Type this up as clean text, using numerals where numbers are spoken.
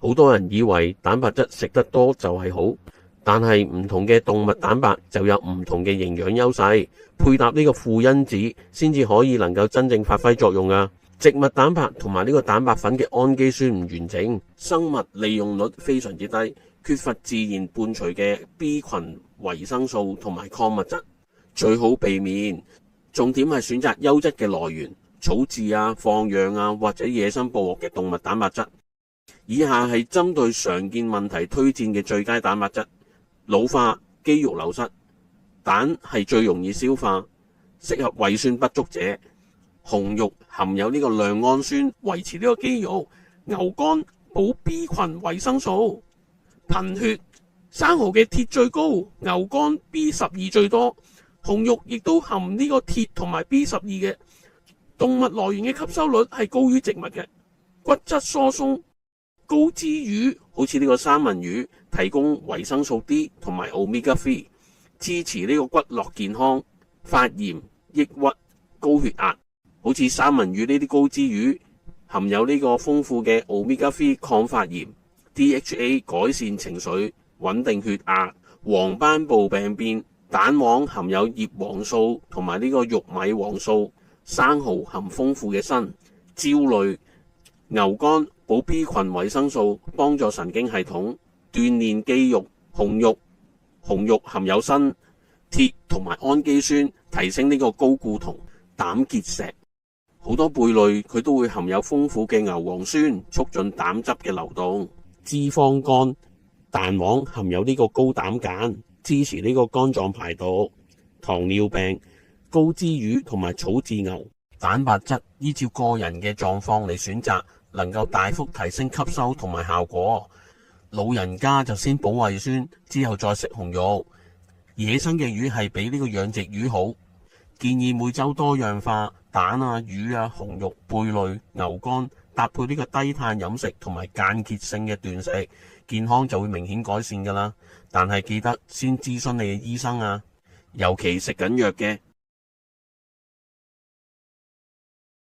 好多人以為蛋白質食得多就係好，但係唔同嘅動物蛋白就有唔同嘅營養優勢，配搭呢個副因子先至可以能夠真正發揮作用啊！植物蛋白同埋呢個蛋白粉嘅氨基酸唔完整，生物利用率非常之低，缺乏自然伴隨嘅 B 群維生素同埋礦物質，最好避免。重點係選擇優質嘅來源，草飼啊、放養啊或者野生捕獲嘅動物蛋白質。以下係針對常見問題推薦嘅最佳蛋白質：老化、肌肉流失。蛋係最容易消化，適合胃酸不足者。紅肉含有呢個亮氨酸，維持呢個肌肉。牛肝補 B 群維生素。貧血，生蠔嘅鐵最高，牛肝 B12 最多。紅肉亦都含呢個鐵同埋 B12嘅。動物來源嘅吸收率係高於植物嘅。骨質疏鬆，高脂魚好似呢個三文魚提供維生素 D 同埋 Omega 3，支持呢個骨骼健康。發炎、抑鬱、高血壓，好似三文魚呢啲高脂魚含有呢個豐富嘅 Omega 3抗發炎。DHA 改善情緒，穩定血壓。黃斑部病變，蛋黃含有葉黃素同埋呢個玉米黃素。生蠔含豐富嘅鋅。焦慮，牛肝補 B 群維生素，幫助神經系統鍛煉肌肉。紅肉含有鋅、鐵同埋氨基酸，提升呢個睾固酮。膽結石，好多貝類佢都會含有豐富嘅牛磺酸，促進膽汁嘅流動。脂肪肝，蛋黃含有呢個高膽鹼，支持呢個肝臟排毒。糖尿病，高脂魚同埋草飼牛。蛋白質依照個人嘅狀況嚟選擇，能夠大幅提升吸收同埋效果。老人家就先補胃酸，之後再食紅肉。野生嘅魚係比呢個養殖魚好。建議每週多樣化，蛋啊、魚啊、紅肉、貝類、牛肝，搭配呢個低碳飲食同埋間歇性嘅斷食，健康就會明顯改善㗎啦。但係記得先諮詢你嘅醫生啊，尤其食緊藥嘅